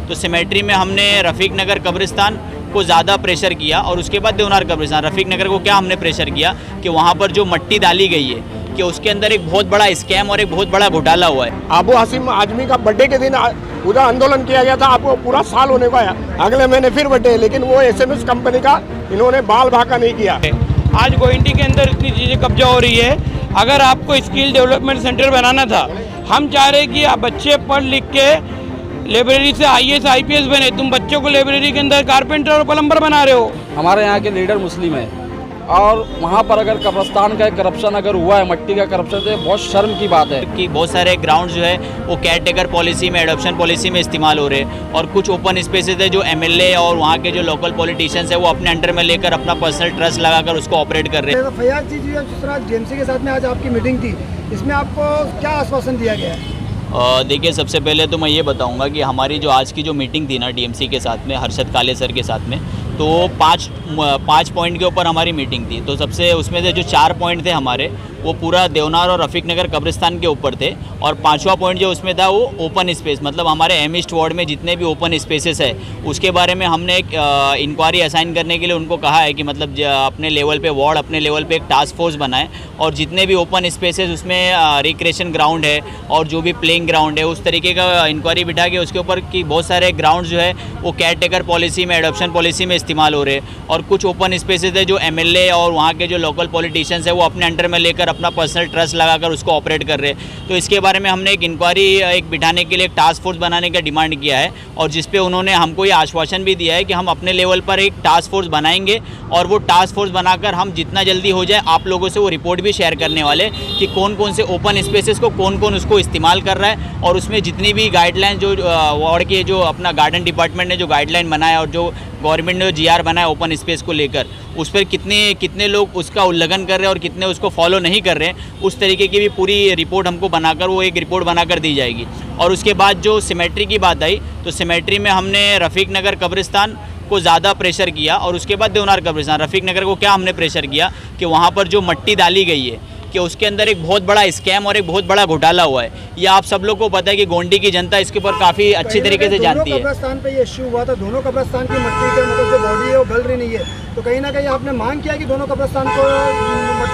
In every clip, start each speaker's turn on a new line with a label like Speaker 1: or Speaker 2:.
Speaker 1: तो सिमेट्री में हमने रफ़ीक नगर कब्रिस्तान को ज़्यादा प्रेशर किया और उसके बाद देवनार कब्रिस्तान। रफ़ीक नगर को क्या हमने प्रेशर किया कि वहाँ पर जो मट्टी डाली गई है कि उसके अंदर एक बहुत बड़ा स्कैम और एक बहुत बड़ा घोटाला हुआ है।
Speaker 2: आबू हासिम आजमी का बर्थडे के दिन उधर आंदोलन किया गया था, आपको पूरा साल होने को आया, अगले महीने फिर बर्थडे, लेकिन वो एसएमएस कंपनी का इन्होंने बाल भाका नहीं किया।
Speaker 3: आज गोइंटी के अंदर इतनी चीज़ें कब्जा हो रही है। अगर आपको स्किल डेवलपमेंट सेंटर बनाना था, हम चाह रहे कि आप बच्चे पढ़ लिख के लाइब्रेरी से IAS IPS बने, तुम बच्चों को लाइब्रेरी के अंदर कारपेंटर और प्लम्बर बना रहे हो।
Speaker 4: हमारे यहाँ के लीडर मुस्लिम है और वहाँ पर अगर कब्रिस्तान का करप्शन अगर हुआ है, मट्टी का करप्शन, तो बहुत शर्म की बात है
Speaker 1: कि बहुत सारे ग्राउंड जो है वो केयर टेकर पॉलिसी में, एडॉप्शन पॉलिसी में इस्तेमाल हो रहे हैं और कुछ ओपन स्पेसेस है जो MLA और वहाँ के जो लोकल पॉलिटिशियंस है वो अपने अंडर में लेकर अपना पर्सनल ट्रस्ट लगाकर उसको ऑपरेट कर रहे हैं।
Speaker 5: फैयाज जी, जिस तरह DMC के साथ में आज आपकी मीटिंग थी, इसमें आपको क्या आश्वासन दिया गया है?
Speaker 1: देखिए, सबसे पहले तो मैं ये बताऊंगा कि हमारी जो आज की जो मीटिंग थी ना DMC के साथ में, हर्षद काले सर के साथ में, तो 5 पॉइंट के ऊपर हमारी मीटिंग थी। तो सबसे उसमें से जो 4 पॉइंट थे हमारे, वो पूरा देवनार और रफ़ीक नगर कब्रिस्तान के ऊपर थे और 5वां पॉइंट जो उसमें था वो ओपन स्पेस, मतलब हमारे एम ईस्ट वार्ड में जितने भी ओपन स्पेसेस है उसके बारे में हमने एक इंक्वायरी असाइन करने के लिए उनको कहा है कि मतलब अपने लेवल पे वार्ड, अपने लेवल पे एक टास्क फोर्स बनाएं और जितने भी ओपन स्पेसेस उसमें रिक्रिएशन ग्राउंड है और जो भी प्लेइंग ग्राउंड है उस तरीके का इंक्वायरी बिठा के उसके ऊपर कि बहुत सारे ग्राउंड जो है वो केयर टेकर पॉलिसी में, एडॉप्शन पॉलिसी में इस्तेमाल हो रहे हैं और कुछ ओपन स्पेसेस है जो MLA और वहाँ के जो लोकल पॉलिटिशियंस है वो अपने अंडर में लेकर अपना पर्सनल ट्रस्ट लगाकर उसको ऑपरेट कर रहे हैं। तो इसके बारे में हमने एक इंक्वायरी एक बिठाने के लिए एक टास्क फोर्स बनाने का डिमांड किया है और जिस पे उन्होंने हमको ये आश्वासन भी दिया है कि हम अपने लेवल पर एक टास्क फोर्स बनाएंगे और वो टास्क फोर्स बनाकर हम जितना जल्दी हो जाए आप लोगों से वो रिपोर्ट भी शेयर करने वाले कि कौन कौन से ओपन स्पेसेस को कौन कौन उसको इस्तेमाल कर रहा है और उसमें जितनी भी गाइडलाइन जो वार्ड के जो अपना गार्डन डिपार्टमेंट ने जो गाइडलाइन बनाया और जो गवर्नमेंट ने GR बनाया ओपन स्पेस को लेकर, उस पर कितने लोग उसका उल्लंघन कर रहे हैं और कितने उसको फॉलो नहीं कर रहे हैं, उस तरीके की भी पूरी रिपोर्ट हमको बनाकर वो एक रिपोर्ट बनाकर दी जाएगी। और उसके बाद जो सिमेट्री की बात आई, तो सिमेट्री में हमने रफ़ीक नगर कब्रिस्तान को ज़्यादा प्रेशर किया और उसके बाद देवनार कब्रिस्तान। रफ़ीक नगर को क्या हमने प्रेशर किया कि वहाँ पर जो मट्टी डाली गई है कि उसके अंदर एक बहुत बड़ा स्कैम और एक बहुत बड़ा घोटाला हुआ है। ये आप सब लोग को पता है कि गोंडी की जनता इसके ऊपर काफ़ी अच्छी तरीके से जानती है।
Speaker 5: कब्रिस्तान पे ये इश्यू हुआ था, दोनों कब्रिस्तान की मट्टी का मतलब जो बॉडी है वो गल रही नहीं है, तो कहीं ना कहीं आपने मांग किया कि दोनों कब्रिस्तान को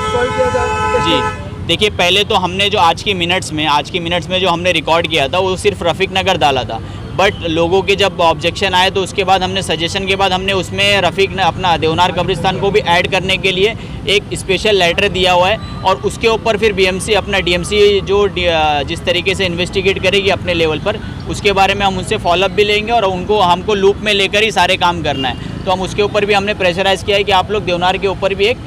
Speaker 5: सॉल्व किया जाए।
Speaker 1: जी देखिए, पहले तो हमने जो आज की मिनट्स में जो हमने रिकॉर्ड किया था वो सिर्फ रफ़ीक नगर डाला था, बट लोगों के जब ऑब्जेक्शन आए तो उसके बाद हमने सजेशन के बाद हमने उसमें रफ़ीक ने अपना देवनार कब्रिस्तान को भी ऐड करने के लिए एक स्पेशल लेटर दिया हुआ है और उसके ऊपर फिर BMC अपना DMC जो जिस तरीके से इन्वेस्टिगेट करेगी अपने लेवल पर, उसके बारे में हम उनसे फॉलोअप भी लेंगे और हमको लूप में लेकर ही सारे काम करना है। तो हम उसके ऊपर भी हमने प्रेशराइज़ किया है कि आप लोग देवनार के ऊपर भी एक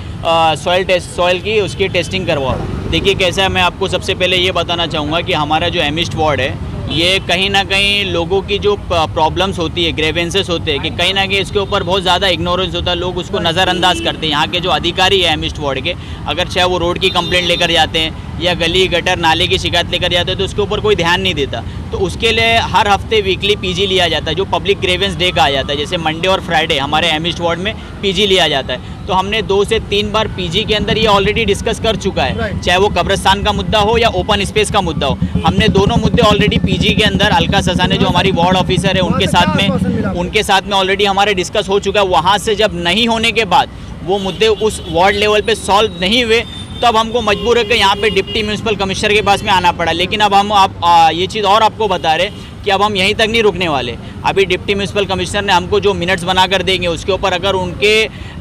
Speaker 1: सॉइल की उसकी टेस्टिंग करवाओ। देखिए कैसा है, मैं आपको सबसे पहले ये बताना चाहूँगा कि हमारा जो एम ईस्ट वार्ड है ये कहीं ना कहीं लोगों की जो प्रॉब्लम्स होती है, ग्रेवेंसेस होते हैं कि कहीं ना कहीं इसके ऊपर बहुत ज़्यादा इग्नोरेंस होता है, लोग उसको नज़रअंदाज करते हैं। यहाँ के जो अधिकारी है एम ईस्ट वार्ड के, अगर चाहे वो रोड की कंप्लेंट लेकर जाते हैं या गली गटर नाले की शिकायत लेकर जाते हैं तो उसके ऊपर कोई ध्यान नहीं देता। तो उसके लिए हर हफ्ते वीकली PG लिया जाता है, जो पब्लिक ग्रेवेंस डे कहा जाता है। जैसे मंडे और फ्राइडे हमारे एम ईस्ट वार्ड में PG लिया जाता है। तो हमने 2 से 3 बार PG के अंदर ये ऑलरेडी डिस्कस कर चुका है, चाहे वो कब्रिस्तान का मुद्दा हो या ओपन स्पेस का मुद्दा हो। हमने दोनों मुद्दे ऑलरेडी PG के अंदर अलका ससाने जो हमारी वार्ड ऑफिसर है उनके साथ में ऑलरेडी हमारे डिस्कस हो चुका है। वहाँ से जब नहीं होने के बाद वो मुद्दे उस वार्ड लेवल पे सॉल्व नहीं हुए तब हमको मजबूर है कि यहाँ पे डिप्टी म्यूनसिपल कमिश्नर के पास में आना पड़ा। लेकिन अब हम ये चीज़ और आपको बता रहे कि अब हम यहीं तक नहीं रुकने वाले। अभी डिप्टी म्यूनसिपल कमिश्नर ने हमको जो मिनट्स बनाकर देंगे उसके ऊपर अगर उनके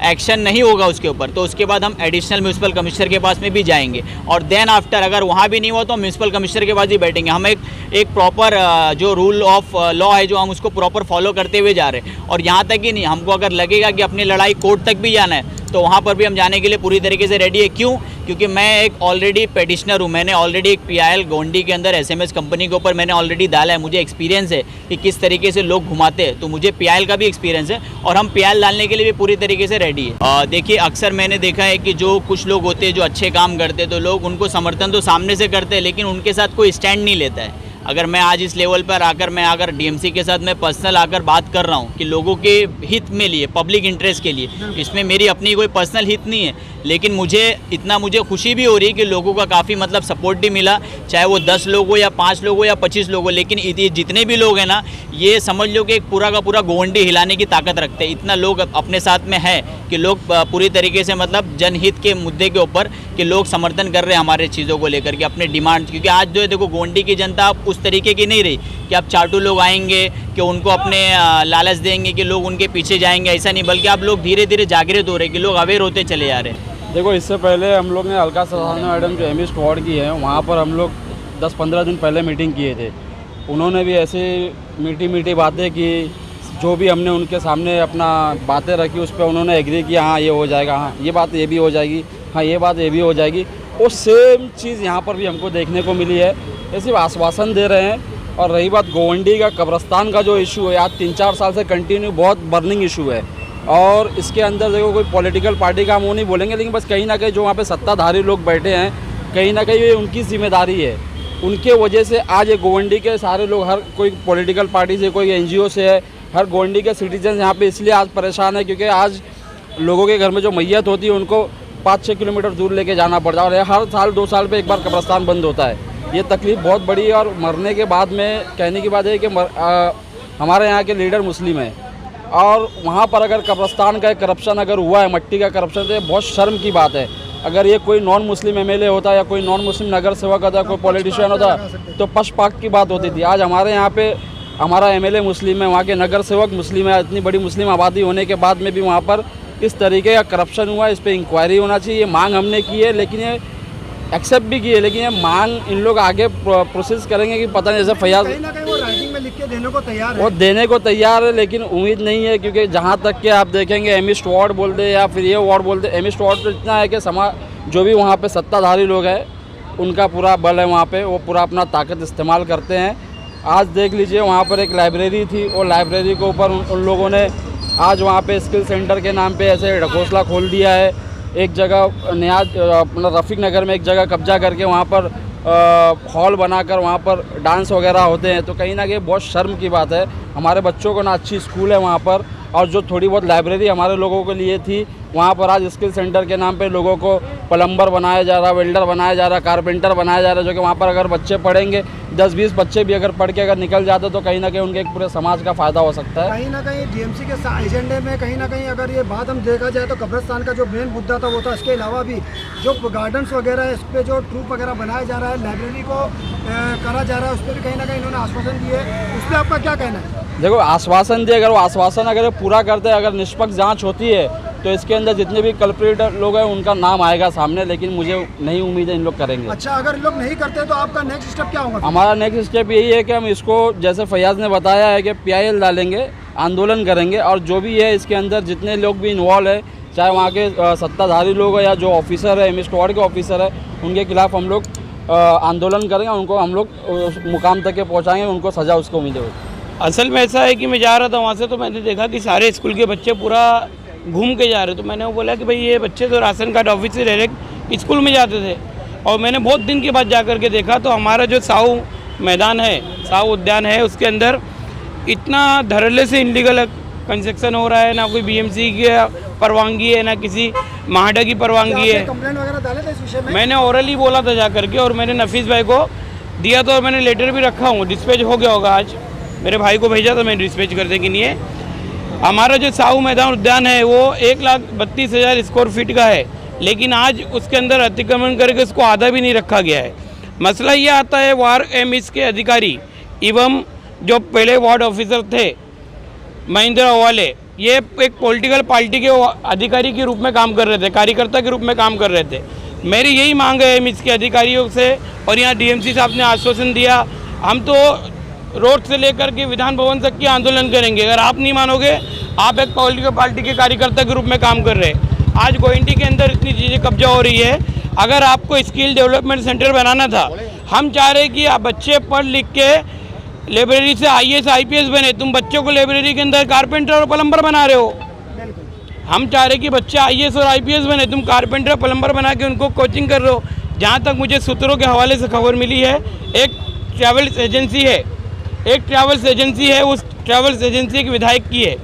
Speaker 1: एक्शन नहीं होगा उसके ऊपर, तो उसके बाद हम एडिशनल म्यूनसिपल कमिश्नर के पास में भी जाएंगे और देन आफ्टर अगर वहाँ भी नहीं हुआ तो हम म्यूनसिपल कमिश्नर के पास ही बैठेंगे। हम एक प्रॉपर जो रूल ऑफ लॉ है जो हम उसको प्रॉपर फॉलो करते हुए जा रहे हैं। और यहाँ तक ही नहीं, हमको अगर लगेगा कि अपनी लड़ाई कोर्ट तक भी जाना है तो वहाँ पर भी हम जाने के लिए पूरी तरीके से रेडी है। क्यों? क्योंकि मैं एक ऑलरेडी पेटिशनर हूँ, मैंने ऑलरेडी एक PIL गोंडी के अंदर SMS कंपनी के ऊपर मैंने ऑलरेडी डाला है। मुझे एक्सपीरियंस है कि किस तरीके से लोग घुमाते हैं, तो मुझे PIL का भी एक्सपीरियंस है और हम PIL डालने के लिए भी पूरी तरीके से रेडी है। देखिए अक्सर मैंने देखा है कि जो कुछ लोग होते हैं जो अच्छे काम करते हैं तो लोग उनको समर्थन तो सामने से करते हैं लेकिन उनके साथ कोई स्टैंड नहीं लेता है। अगर मैं आज इस लेवल पर आकर मैं अगर डीएमसी के साथ मैं पर्सनल आकर बात कर रहा हूँ कि लोगों के हित में लिए, पब्लिक इंटरेस्ट के लिए, इसमें मेरी अपनी कोई पर्सनल हित नहीं है, लेकिन मुझे खुशी भी हो रही है कि लोगों का काफ़ी मतलब सपोर्ट भी मिला, चाहे वो 10 लोग हो या 5 लोग हो या 25 लोग हो, लेकिन ये जितने भी लोग हैं ना, ये समझ लो कि एक पूरा का पूरा गोवंडी हिलाने की ताकत रखते हैं। इतना लोग अपने साथ में है कि लोग पूरी तरीके से मतलब जनहित के मुद्दे के ऊपर कि लोग समर्थन कर रहे हैं हमारे चीज़ों को लेकर के, अपने डिमांड, क्योंकि आज जो है देखो गोवंडी की जनता अब उस तरीके की नहीं रही कि अब चाटू लोग आएंगे कि उनको अपने लालच देंगे कि लोग उनके पीछे जाएंगे, ऐसा नहीं, बल्कि अब लोग धीरे धीरे जागृत हो रहे हैं कि लोग अवेयर होते चले जा रहे हैं।
Speaker 4: देखो, इससे पहले हम लोग ने अलका सराहना मैडम जो एमई स्क्वाड की है, वहाँ पर हम लोग 10-15 दिन पहले मीटिंग किए थे। उन्होंने भी ऐसे मीठी बातें की, जो भी हमने उनके सामने अपना बातें रखी उस पर उन्होंने एग्री किया, हाँ ये हो जाएगा, हाँ ये बात ये भी हो जाएगी, हाँ ये बात ये भी हो जाएगी। वो सेम चीज़ यहाँ पर भी हमको देखने को मिली है। ये सिर्फ आश्वासन दे रहे हैं। और रही बात गोवंडी का कब्रस्तान का जो इशू है, आज 3-4 साल से कंटिन्यू बहुत बर्निंग इशू है। और इसके अंदर देखो कोई पॉलिटिकल पार्टी का हम वो नहीं बोलेंगे, लेकिन बस कहीं ना कहीं जो वहाँ पे सत्ताधारी लोग बैठे हैं, कहीं ना कहीं ये उनकी जिम्मेदारी है। उनके वजह से आज ये गोवंडी के सारे लोग, हर कोई पॉलिटिकल पार्टी से, कोई एनजीओ से है, हर गोवंडी के सिटीजन यहाँ पे इसलिए आज परेशान है क्योंकि आज लोगों के घर में जो मैयत होती है उनको 5-6 किलोमीटर दूर लेके जाना पड़ता है, और हर साल 2 साल पे एक बार कब्रस्तान बंद होता है। ये तकलीफ़ बहुत बड़ी है। और मरने के बाद में कहने की बात है कि हमारे यहाँ के लीडर मुस्लिम हैं, और वहाँ पर अगर कब्रस्तान का करप्शन अगर हुआ है, मट्टी का करप्शन, तो ये बहुत शर्म की बात है। अगर ये कोई नॉन मुस्लिम एमएलए होता या कोई नॉन मुस्लिम नगर सेवक होता, कोई पॉलिटिशियन होता, तो पक्षपात की बात होती थी। आज हमारे यहाँ पे हमारा एमएलए मुस्लिम है, वहाँ के नगर सेवक मुस्लिम है, इतनी बड़ी मुस्लिम आबादी होने के बाद में भी वहाँ पर इस तरीके का करप्शन हुआ, इस पर इंक्वायरी होना चाहिए। ये मांग हमने की है, लेकिन ये एक्सेप्ट भी की है, लेकिन ये मांग इन लोग आगे प्रोसेस करेंगे कि पता नहीं, जैसे फैयाज
Speaker 5: कहीं ना कहीं वो राइटिंग में लिख के देने को तैयार है,
Speaker 4: वो देने को तैयार है, लेकिन उम्मीद नहीं है। क्योंकि जहाँ तक कि आप देखेंगे एमई स्क्वाड बोलते या फिर ये वार्ड बोलते, एमई स्क्वाड तो इतना है कि समाज जो भी वहाँ पे सत्ताधारी लोग हैं उनका पूरा बल है, वहाँ पे वो पूरा अपना ताकत इस्तेमाल करते हैं। आज देख लीजिए, वहाँ पर एक लाइब्रेरी थी, और लाइब्रेरी के ऊपर उन लोगों ने आज वहाँ पे स्किल सेंटर के नाम पे ऐसे ढकोसला खोल दिया है। एक जगह नया अपना रफ़ीक नगर में एक जगह कब्जा करके वहाँ पर हॉल बनाकर वहाँ पर डांस वगैरह होते हैं। तो कहीं ना कहीं बहुत शर्म की बात है। हमारे बच्चों को ना अच्छी स्कूल है वहाँ पर, और जो थोड़ी बहुत लाइब्रेरी हमारे लोगों के लिए थी, वहाँ पर आज स्किल सेंटर के नाम पे लोगों को प्लम्बर बनाया जा रहा, वेल्डर बनाया जा रहा, कारपेंटर बनाया जा रहा है। जो कि वहाँ पर अगर बच्चे पढ़ेंगे, 10-20 बच्चे भी अगर पढ़ के अगर निकल जाते तो कहीं ना कहीं उनके एक पूरे समाज का फ़ायदा हो सकता है।
Speaker 5: कहीं ना कहीं डीएमसी के एजेंडे में कहीं ना कहीं अगर ये बात हम देखा जाए तो कब्रिस्तान का जो मेन मुद्दा था वो था। इसके अलावा भी जो गार्डन्स वगैरह है, इस पर जो ट्रूप वगैरह बनाया जा रहा है, लाइब्रेरी को करा जा रहा है, उस पर भी कहीं ना कहीं इन्होंने आश्वासन दिए। उस पर आपका क्या कहना है?
Speaker 4: देखो, आश्वासन दिए, अगर वो आश्वासन अगर पूरा करते हैं, अगर निष्पक्ष जांच होती है तो इसके अंदर जितने भी कल्प्रिट लोग हैं उनका नाम आएगा सामने, लेकिन मुझे नहीं उम्मीद है इन लोग करेंगे।
Speaker 5: अच्छा, अगर इन लोग नहीं करते तो आपका नेक्स्ट स्टेप क्या होगा?
Speaker 4: हमारा नेक्स्ट स्टेप यही है कि हम इसको, जैसे फैयाज ने बताया है, कि PIL डालेंगे, आंदोलन करेंगे, और जो भी है इसके अंदर जितने लोग भी इन्वॉल्व है, चाहे वहाँ के सत्ताधारी लोग हैं या जो ऑफिसर है, एमई स्क्वाड के ऑफिसर है, उनके खिलाफ हम लोग आंदोलन करेंगे, उनको हम लोग मुकाम तक के पहुँचाएँगे, उनको सज़ा उसको उम्मीद है।
Speaker 3: असल में ऐसा है कि मैं जा रहा था वहाँ से, तो मैंने देखा कि सारे स्कूल के बच्चे पूरा घूम के जा रहे। तो मैंने वो बोला कि भाई ये बच्चे तो राशन कार्ड ऑफिस से डायरेक्ट स्कूल में जाते थे, और मैंने बहुत दिन के बाद जा कर के देखा तो हमारा जो साहू मैदान है, साहू उद्यान है, उसके अंदर इतना धड़ल्ले से इनलीगल कंस्ट्रक्शन हो रहा है। ना कोई BMC की परवानगी है, ना किसी माहडा की परवानगी है।
Speaker 5: कंप्लेंट वगैरह डाले थे इस विषय में?
Speaker 3: मैंने ओरली बोला था जा करके, और मैंने नफीस भाई को दिया था, और मैंने लेटर भी रखा हूँ, डिस्पैच हो गया होगा। आज मेरे भाई को भेजा था मैंने डिस्पैच करने के लिए। हमारा जो साहू मैदान उद्यान है वो 1,32,000 स्क्वायर फीट का है, लेकिन आज उसके अंदर अतिक्रमण करके उसको आधा भी नहीं रखा गया है। मसला ये आता है, वार्ड एमईस के अधिकारी एवं जो पहले वार्ड ऑफिसर थे महेंद्र अवाले, ये एक पॉलिटिकल पार्टी के अधिकारी के रूप में काम कर रहे थे, कार्यकर्ता के रूप में काम कर रहे थे। मेरी यही मांग है एमईस के अधिकारियों से, और यहाँ DMC साहब ने आश्वासन दिया, हम तो रोड से लेकर के विधान भवन तक की आंदोलन करेंगे। अगर आप नहीं मानोगे, आप एक पॉलिटिकल पार्टी के कार्यकर्ता के रूप में काम कर रहे हैं। आज गोइंटी के अंदर इतनी चीज़ें कब्जा हो रही है। अगर आपको स्किल डेवलपमेंट सेंटर बनाना था, हम चाह रहे कि आप बच्चे पढ़ लिख के लाइब्रेरी से IAS IPS बने। तुम बच्चों को लाइब्रेरी के अंदर कारपेंटर और प्लम्बर बना रहे हो। हम चाह रहे कि बच्चे IAS और IPS बने, तुम कारपेंटर प्लम्बर बना के उनको कोचिंग कर रहे हो। जहाँ तक मुझे सूत्रों के हवाले से खबर मिली है, एक ट्रैवल्स एजेंसी है, एक ट्रैवल्स एजेंसी है, उस ट्रैवल्स एजेंसी के विधायक की है,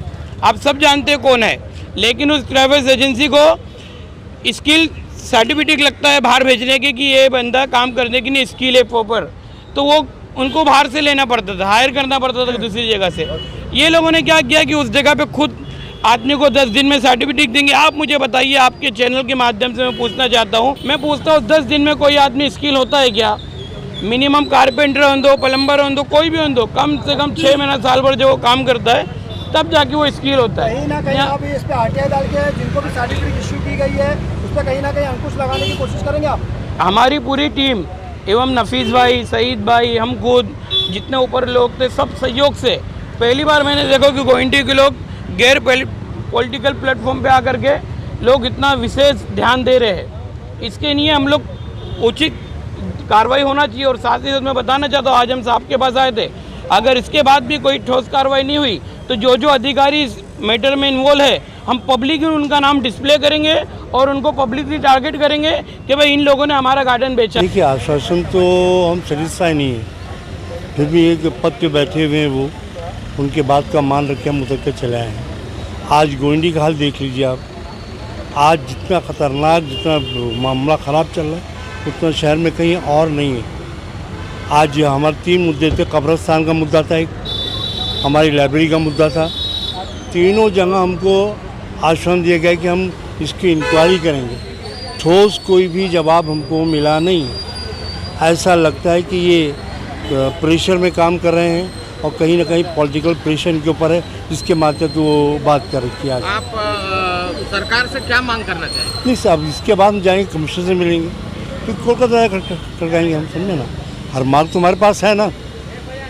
Speaker 3: आप सब जानते हैं कौन है, लेकिन उस ट्रैवल्स एजेंसी को स्किल सर्टिफिकेट लगता है बाहर भेजने के कि ये बंदा काम करने की नहीं स्किल है प्रॉपर, तो वो उनको बाहर से लेना पड़ता था, हायर करना पड़ता था दूसरी जगह से। ये लोगों ने क्या किया कि उस जगह पे खुद आदमी को 10 दिन में सर्टिफिकेट देंगे। आप मुझे बताइए, आपके चैनल के माध्यम से मैं पूछना चाहता हूँ, मैं पूछता हूँ 10 दिन में कोई आदमी स्किल होता है क्या? मिनिमम कारपेंटर हो दो, प्लम्बर हो दो, कोई भी हो दो, कम से कम 6 महीना साल भर जो वो काम करता है तब जाके वो स्किल होता है।
Speaker 5: कहीं ना कहीं आप इस पे आरटीआई डाल के जिनको भी सर्टिफिकेट इशू की गई है उस पर कहीं ना कहीं अंकुश लगाने की कोशिश करेंगे आप?
Speaker 3: हमारी पूरी टीम एवं नफीस भाई, सईद भाई, हम खुद जितने ऊपर लोग थे सब सहयोग से, पहली बार मैंने देखा कि गोइंटी के लोग गैर पॉलिटिकल प्लेटफॉर्म पे आकर के लोग इतना विशेष ध्यान दे रहे हैं। इसके लिए हम लोग उचित कार्रवाई होना चाहिए। और साथ ही साथ मैं बताना चाहता हूँ, आज हम साहब के पास आए थे, अगर इसके बाद भी कोई ठोस कार्रवाई नहीं हुई तो जो अधिकारी इस मैटर में इन्वॉल्व है, हम पब्लिकली उनका नाम डिस्प्ले करेंगे और उनको पब्लिकली टारगेट करेंगे कि भाई इन लोगों ने हमारा गार्डन बेचा।
Speaker 6: देखिए, आश्वासन तो हम सेटिस्फाई नहीं है, फिर भी एक पद पे बैठे हुए हैं वो, उनके बात का मान रख के हम उतर के चले आए हैं। आज गोइंडी का हाल देख लीजिए आप, आज जितना ख़तरनाक, जितना मामला ख़राब चल रहा है उतना शहर में कहीं और नहीं है। आज हमारे 3 मुद्दे थे, कब्रिस्तान का मुद्दा था, एक हमारी लाइब्रेरी का मुद्दा था, तीनों जगह हमको आश्वासन दिया गया कि हम इसकी इंक्वायरी करेंगे। ठोस कोई भी जवाब हमको मिला नहीं। ऐसा लगता है कि ये प्रेशर में काम कर रहे हैं और कहीं ना कहीं पॉलिटिकल प्रेशर के ऊपर है, जिसके माध्यम से वो बात कर रखी है।
Speaker 7: आप सरकार से क्या मांग करना चाहेंगे?
Speaker 6: नहीं साहब, इसके बाद हम जाएंगे कमिश्नर से मिलेंगे, फिर कोलकाता कर जाएंगे हम, समझे ना। हर मार्ग तुम्हारे पास है ना,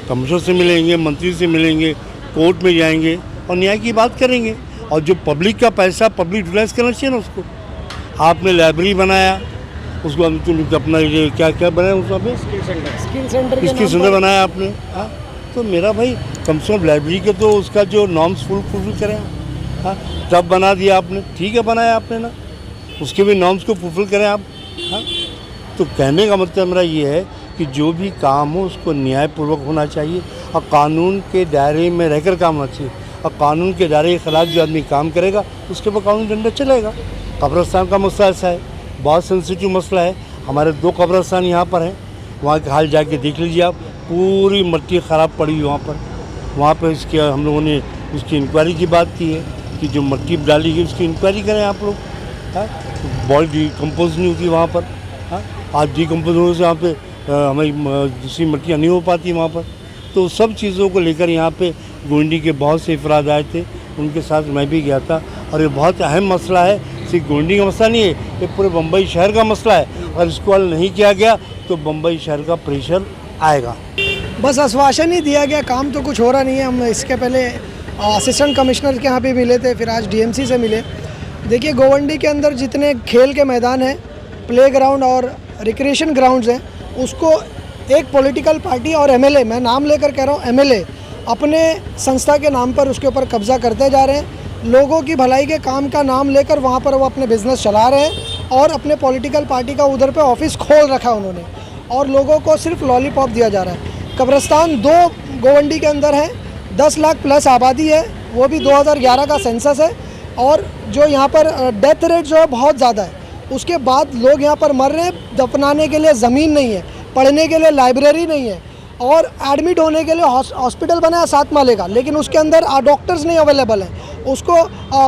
Speaker 6: कमिश्नर से मिलेंगे, मंत्री से मिलेंगे, कोर्ट में जाएंगे और न्याय की बात करेंगे। और जो पब्लिक का पैसा पब्लिक यूटिलाइज करना चाहिए ना उसको। आपने लाइब्रेरी बनाया, उसको अपना ये क्या क्या बनाया, उसको स्किल सेंटर बनाया आपने। हाँ, तो मेरा भाई कम से कम लाइब्रेरी के तो उसका जो नॉर्म्स फुलफिल करें। हाँ, तब बना दिया आपने, ठीक है, बनाया आपने ना, उसके भी नॉर्म्स को फुलफिल करें आप। हाँ, तो कहने का मतलब मेरा ये है कि जो भी काम हो उसको न्यायपूर्वक होना चाहिए और कानून के दायरे में रहकर काम होना चाहिए। और कानून के दायरे के खिलाफ जो आदमी काम करेगा उसके ऊपर कानून डंडा चलेगा। कब्रिस्तान का मसला ऐसा है, बहुत सेंसिटिव मसला है। हमारे 2 कब्रिस्तान यहाँ पर हैं, वहाँ का हाल जाके देख लीजिए आप, पूरी मिट्टी ख़राब पड़ी हुई वहाँ पर इसके हम लोगों ने उसकी इंक्वायरी की बात की है कि जो मिट्टी डाली गई उसकी इंक्वायरी करें आप लोग। हाँ, बॉडी डिकम्पोज नहीं होती वहाँ पर। हाँ, आज डिकम्पोज होने से वहाँ पे हमारी दूसरी मिट्टियाँ नहीं हो पाती वहाँ पर। तो सब चीज़ों को लेकर यहाँ पे गोइंडी के बहुत से अफराद आए थे, उनके साथ मैं भी गया था। और ये बहुत अहम मसला है, सिर्फ गोइंडी का मसला नहीं है, ये पूरे बम्बई शहर का मसला है। अगर इसको हल नहीं किया गया तो बम्बई शहर का प्रेशर आएगा।
Speaker 5: बस आश्वासन ही दिया गया, काम तो कुछ हो रहा नहीं है। हम इसके पहले असिस्टेंट कमिश्नर के यहाँ पे मिले थे, फिर आज डीएमसी से मिले। देखिए, गोवंडी के अंदर जितने खेल के मैदान हैं, प्ले ग्राउंड और रिक्रिएशन ग्राउंड्स हैं, उसको एक पॉलिटिकल पार्टी और एमएलए, मैं नाम लेकर कह रहा हूँ, एमएलए अपने संस्था के नाम पर उसके ऊपर कब्जा करते जा रहे हैं। लोगों की भलाई के काम का नाम लेकर वहाँ पर वो अपने बिजनेस चला रहे हैं और अपने पॉलिटिकल पार्टी का उधर पे ऑफिस खोल रखा है उन्होंने, और लोगों को सिर्फ लॉलीपॉप दिया जा रहा है। कब्रिस्तान 2 गोवंडी के अंदर है, 10 लाख प्लस आबादी है, वो भी 2011 का सेंसस है। और जो यहाँ पर डेथ रेट जो है बहुत ज़्यादा है, उसके बाद लोग यहाँ पर मर रहे हैं। दफनाने के लिए ज़मीन नहीं है, पढ़ने के लिए लाइब्रेरी नहीं है, और एडमिट होने के लिए हॉस्पिटल बना है 7 माले का, लेकिन उसके अंदर डॉक्टर्स नहीं अवेलेबल हैं। उसको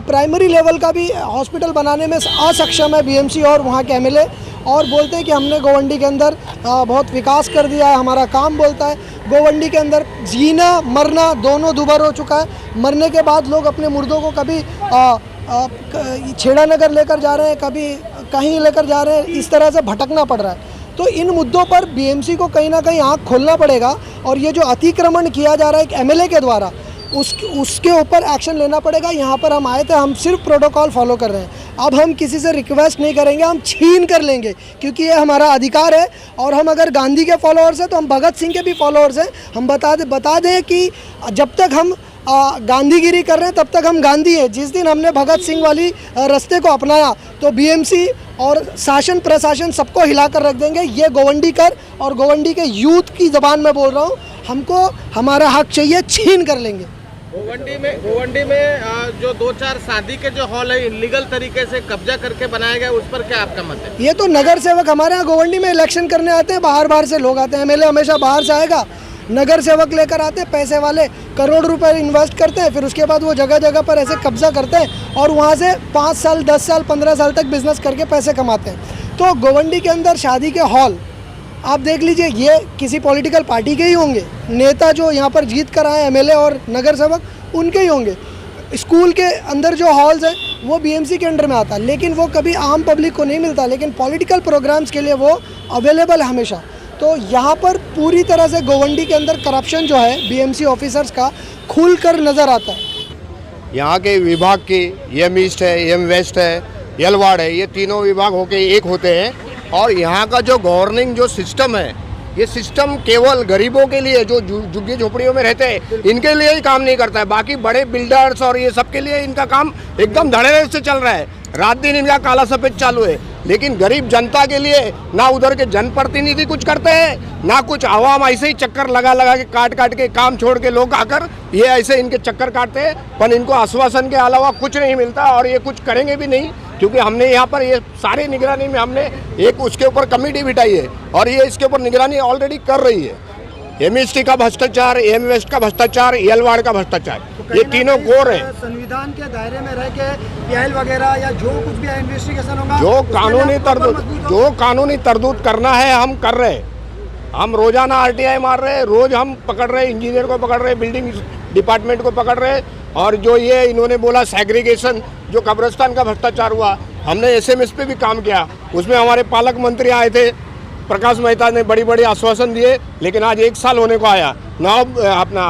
Speaker 5: प्राइमरी लेवल का भी हॉस्पिटल बनाने में असक्षम है बीएमसी और वहाँ के एमएलए। और बोलते हैं कि हमने गोवंडी के अंदर बहुत विकास कर दिया है, हमारा काम बोलता है। गोवंडी के अंदर जीना मरना दोनों दुभर हो चुका है। मरने के बाद लोग अपने मुर्दों को कभी छेड़ा नगर लेकर जा रहे हैं, कभी कहीं लेकर जा रहे हैं, इस तरह से भटकना पड़ रहा है। तो इन मुद्दों पर बीएमसी को कहीं ना कहीं आँख खोलना पड़ेगा, और ये जो अतिक्रमण किया जा रहा है एक एमएलए के द्वारा, उसके ऊपर एक्शन लेना पड़ेगा। यहाँ पर हम आए थे, हम सिर्फ प्रोटोकॉल फॉलो कर रहे हैं। अब हम किसी से रिक्वेस्ट नहीं करेंगे, हम छीन कर लेंगे, क्योंकि ये हमारा अधिकार है। और हम अगर गांधी के फॉलोअर्स हैं तो हम भगत सिंह के भी फॉलोअर्स हैं। हम बता दें कि जब तक हम गांधीगिरी कर रहे हैं तब तक हम गांधी हैं। जिस दिन हमने भगत सिंह वाली रास्ते को अपनाया तो बीएमसी और शासन प्रशासन सबको हिलाकर रख देंगे। ये गोवंडीकर और गोवंडी के यूथ की ज़बान में बोल रहा हूँ, हमको हमारा हक चाहिए, छीन कर लेंगे।
Speaker 7: गोवंडी में जो 2-4 शादी के जो हॉल है इलीगल तरीके से कब्जा करके बनाया गया, उस पर क्या आपका मत है?
Speaker 5: ये तो नगर सेवक हमारे यहाँ गोवंडी में इलेक्शन करने आते हैं, बाहर से लोग आते हैं। एमएलए हमेशा बाहर से आएगा, नगर सेवक लेकर आते हैं, पैसे वाले करोड़ रुपए इन्वेस्ट करते हैं, फिर उसके बाद वो जगह जगह पर ऐसे कब्जा करते हैं और वहाँ से 5 साल 10 साल 15 साल तक बिजनेस करके पैसे कमाते हैं। तो गोवंडी के अंदर शादी के हॉल आप देख लीजिए, ये किसी पॉलिटिकल पार्टी के ही होंगे, नेता जो यहाँ पर जीत कर आए एमएलए और नगर सेवक उनके ही होंगे। स्कूल के अंदर जो हॉल्स हैं वो बीएमसी के अंडर में आता है, लेकिन वो कभी आम पब्लिक को नहीं मिलता, लेकिन पॉलिटिकल प्रोग्राम्स के लिए वो अवेलेबल है हमेशा। तो यहाँ पर पूरी तरह से गोवंडी के अंदर करप्शन जो है बीएमसी ऑफिसर्स का खुल कर नज़र आता है।
Speaker 2: यहाँ के विभाग की एम ईस्ट है, एम वेस्ट है, यलवाड़ है, ये तीनों विभाग होके एक होते हैं। और यहाँ का जो गवर्निंग जो सिस्टम है, ये सिस्टम केवल गरीबों के लिए जो झुग्गी झोपड़ियों में रहते हैं इनके लिए ही काम नहीं करता है। बाकी बड़े बिल्डर्स और ये सब के लिए इनका काम एकदम धड़ेरे से चल रहा है, रात दिन इनका काला सफेद चालू है। लेकिन गरीब जनता के लिए ना उधर के जनप्रतिनिधि कुछ करते हैं, ना कुछ आवाम ऐसे ही चक्कर लगा लगा के काट के काम छोड़ के लोग आकर ये ऐसे इनके चक्कर काटते हैं, पर इनको आश्वासन के अलावा कुछ नहीं मिलता और ये कुछ करेंगे भी नहीं। क्योंकि हमने यहाँ पर ये सारी निगरानी में हमने एक उसके ऊपर कमेटी बिठाई है और ये इसके ऊपर निगरानी ऑलरेडी कर रही है। एमएसटी का भ्रष्टाचार, एम वेस्ट का भ्रष्टाचार, यलवाड़ का भ्रष्टाचार, ये तीनों कोर है।
Speaker 5: संविधान के दायरे में रह के पीआईएल वगैरह या जो कुछ भी इन्वेस्टिगेशन होगा,
Speaker 2: जो कानूनी तरदूत करना है हम कर रहे हैं। हम रोजाना आरटीआई मार रहे हैं, रोज हम पकड़ रहे हैं, इंजीनियर को पकड़ रहे हैं, बिल्डिंग डिपार्टमेंट को पकड़ रहे हैं। और जो ये इन्होंने बोला सेग्रीगेशन, जो कब्रिस्तान का भ्रष्टाचार हुआ, हमने एसएमएस पे भी काम किया। उसमें हमारे पालक मंत्री आए थे, प्रकाश मेहता ने बड़ी बड़ी आश्वासन दिए, लेकिन आज 1 साल होने को आया ना। अपना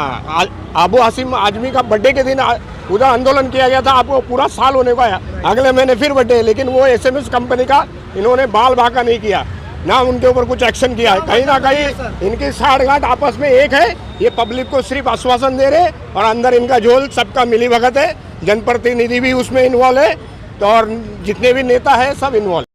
Speaker 2: आबू हासिम आजमी का बर्थडे के दिन उधर आंदोलन किया गया था, आपको पूरा साल होने को आया, अगले महीने फिर बर्थडे, लेकिन वो एसएमएस कंपनी का इन्होंने बाल बाका नहीं किया, ना उनके ऊपर कुछ एक्शन किया है। कहीं ना कहीं इनकी साठगांठ आपस में एक है, ये पब्लिक को सिर्फ आश्वासन दे रहे और अंदर इनका झोल सबका मिली भगत है। जनप्रतिनिधि भी उसमें इन्वॉल्व है, तो और जितने भी नेता है सब इन्वॉल्व।